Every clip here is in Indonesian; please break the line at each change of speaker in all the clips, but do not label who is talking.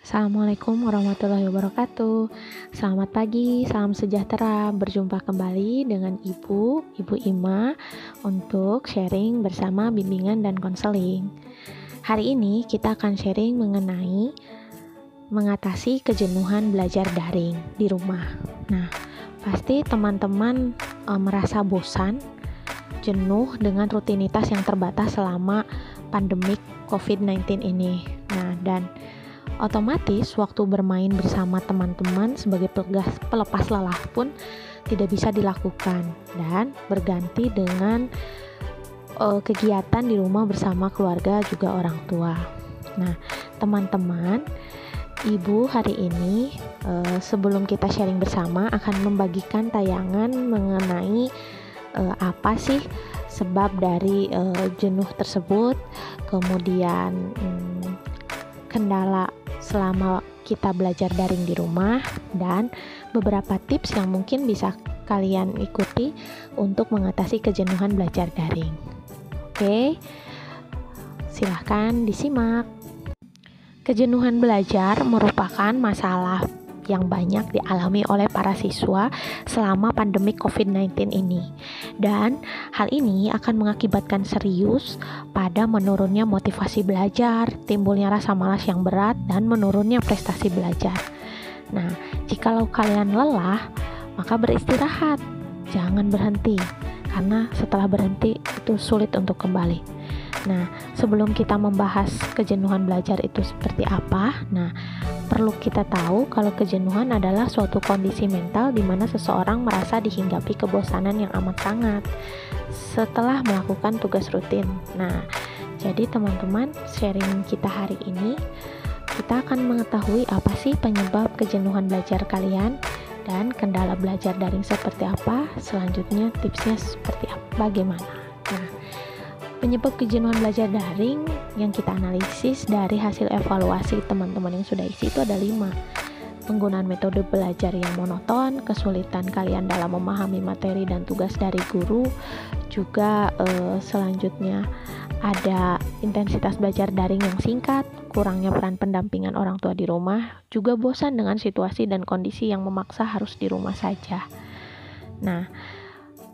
Assalamualaikum warahmatullahi wabarakatuh. Selamat pagi, salam sejahtera. Berjumpa kembali dengan Ibu Ima untuk sharing bersama bimbingan dan konseling. Hari ini kita akan sharing mengenai mengatasi kejenuhan belajar daring di rumah. Nah, pasti teman-teman merasa bosan, jenuh dengan rutinitas yang terbatas selama pandemik COVID-19 ini. Nah, dan otomatis waktu bermain bersama teman-teman sebagai pelepas lelah pun tidak bisa dilakukan dan berganti dengan kegiatan di rumah bersama keluarga juga orang tua. Nah, teman-teman, Ibu hari ini sebelum kita sharing bersama akan membagikan tayangan mengenai apa sih sebab dari jenuh tersebut, kemudian kendala selama kita belajar daring di rumah, dan beberapa tips yang mungkin bisa kalian ikuti untuk mengatasi kejenuhan belajar daring. Oke, silahkan disimak. Kejenuhan belajar merupakan masalah yang banyak dialami oleh para siswa selama pandemi COVID-19 ini. Dan hal ini akan mengakibatkan serius pada menurunnya motivasi belajar, timbulnya rasa malas yang berat, dan menurunnya prestasi belajar. Nah, jikalau kalian lelah, maka beristirahat. Jangan berhenti, karena setelah berhenti itu sulit untuk kembali. Nah, sebelum kita membahas kejenuhan belajar itu seperti apa, perlu kita tahu kalau kejenuhan adalah suatu kondisi mental di mana seseorang merasa dihinggapi kebosanan yang amat sangat setelah melakukan tugas rutin. Nah, jadi teman-teman, sharing kita hari ini, kita akan mengetahui apa sih penyebab kejenuhan belajar kalian dan kendala belajar daring seperti apa. Selanjutnya tipsnya seperti apa, bagaimana. Nah, penyebab kejenuhan belajar daring yang kita analisis dari hasil evaluasi teman-teman yang sudah isi itu ada 5. Penggunaan metode belajar yang monoton, kesulitan kalian dalam memahami materi dan tugas dari guru, juga selanjutnya ada intensitas belajar daring yang singkat, kurangnya peran pendampingan orang tua di rumah, juga bosan dengan situasi dan kondisi yang memaksa harus di rumah saja. Nah,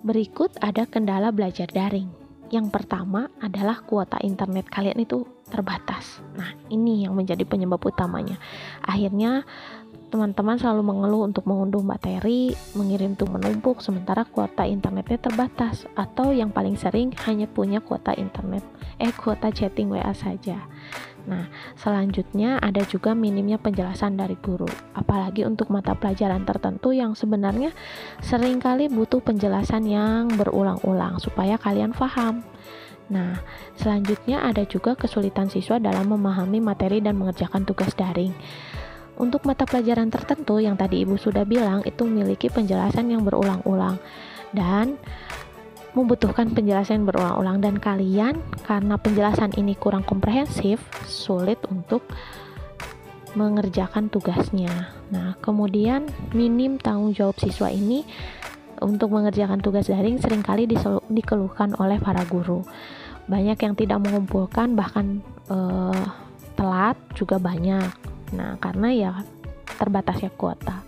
berikut ada kendala belajar daring. Yang pertama adalah kuota internet kalian itu terbatas. Nah, ini yang menjadi penyebab utamanya. Akhirnya teman-teman selalu mengeluh untuk mengunduh materi, mengirim tuh menumpuk, sementara kuota internetnya terbatas. Atau yang paling sering hanya punya kuota chatting WA saja. Nah, selanjutnya ada juga minimnya penjelasan dari guru, apalagi untuk mata pelajaran tertentu yang sebenarnya seringkali butuh penjelasan yang berulang-ulang supaya kalian paham. Nah, selanjutnya ada juga kesulitan siswa dalam memahami materi dan mengerjakan tugas daring. Untuk mata pelajaran tertentu yang tadi Ibu sudah bilang itu memiliki penjelasan yang berulang-ulang dan membutuhkan penjelasan berulang-ulang, dan kalian karena penjelasan ini kurang komprehensif, sulit untuk mengerjakan tugasnya. Nah, kemudian minim tanggung jawab siswa ini untuk mengerjakan tugas daring seringkali dikeluhkan oleh para guru. Banyak yang tidak mengumpulkan, bahkan telat juga banyak. Nah, karena ya terbatasnya kuota.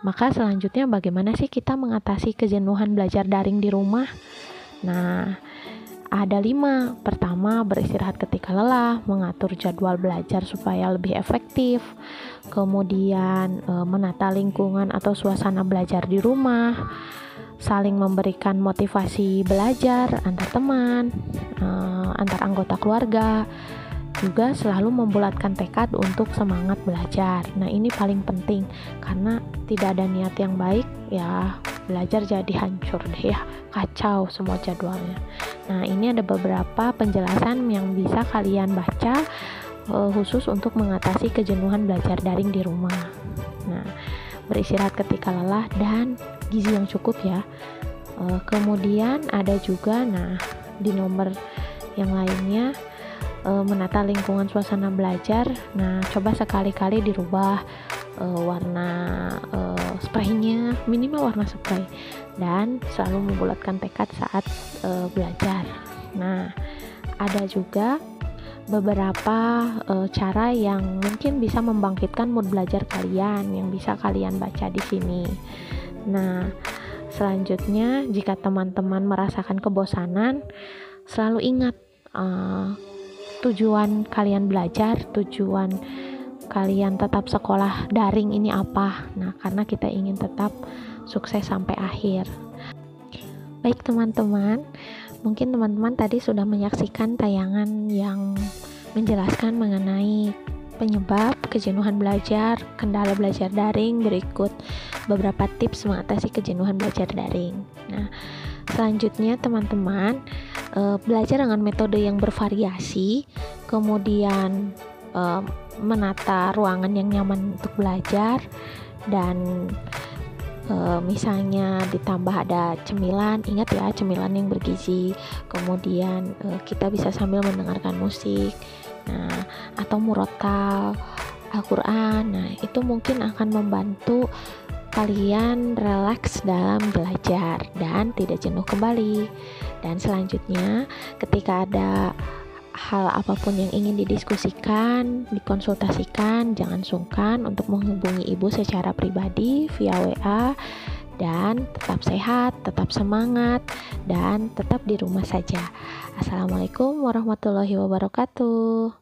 Maka selanjutnya bagaimana sih kita mengatasi kejenuhan belajar daring di rumah? Nah, ada 5. Pertama, beristirahat ketika lelah, mengatur jadwal belajar supaya lebih efektif. Kemudian menata lingkungan atau suasana belajar di rumah, saling memberikan motivasi belajar antar teman, antar anggota keluarga. Juga selalu membulatkan tekad untuk semangat belajar. Nah, ini paling penting karena tidak ada niat yang baik, ya belajar jadi hancur deh ya, kacau semua jadwalnya. Nah, ini ada beberapa penjelasan yang bisa kalian baca khusus untuk mengatasi kejenuhan belajar daring di rumah. Nah, beristirahat ketika lelah dan gizi yang cukup ya. Kemudian ada juga, di nomor yang lainnya, menata lingkungan suasana belajar. Nah, coba sekali-kali dirubah warna spraynya, minimal warna spray, dan selalu membulatkan tekad saat belajar. Nah, ada juga beberapa cara yang mungkin bisa membangkitkan mood belajar kalian yang bisa kalian baca di sini. Nah, selanjutnya jika teman-teman merasakan kebosanan, selalu ingat tujuan kalian belajar, tujuan kalian tetap sekolah daring ini apa. Nah, karena kita ingin tetap sukses sampai akhir. Baik teman-teman, mungkin teman-teman tadi sudah menyaksikan tayangan yang menjelaskan mengenai penyebab kejenuhan belajar, kendala belajar daring, berikut beberapa tips mengatasi kejenuhan belajar daring. Nah, selanjutnya teman-teman belajar dengan metode yang bervariasi, kemudian menata ruangan yang nyaman untuk belajar, dan misalnya ditambah ada cemilan, ingat ya, cemilan yang bergizi. Kemudian kita bisa sambil mendengarkan musik, nah, atau murotal Al-Quran. Nah, itu mungkin akan membantu kalian relaks dalam belajar dan tidak jenuh kembali. Dan selanjutnya, ketika ada hal apapun yang ingin didiskusikan, dikonsultasikan, jangan sungkan untuk menghubungi ibu secara pribadi via WA. Dan tetap sehat, tetap semangat, dan tetap di rumah saja. Assalamualaikum warahmatullahi wabarakatuh.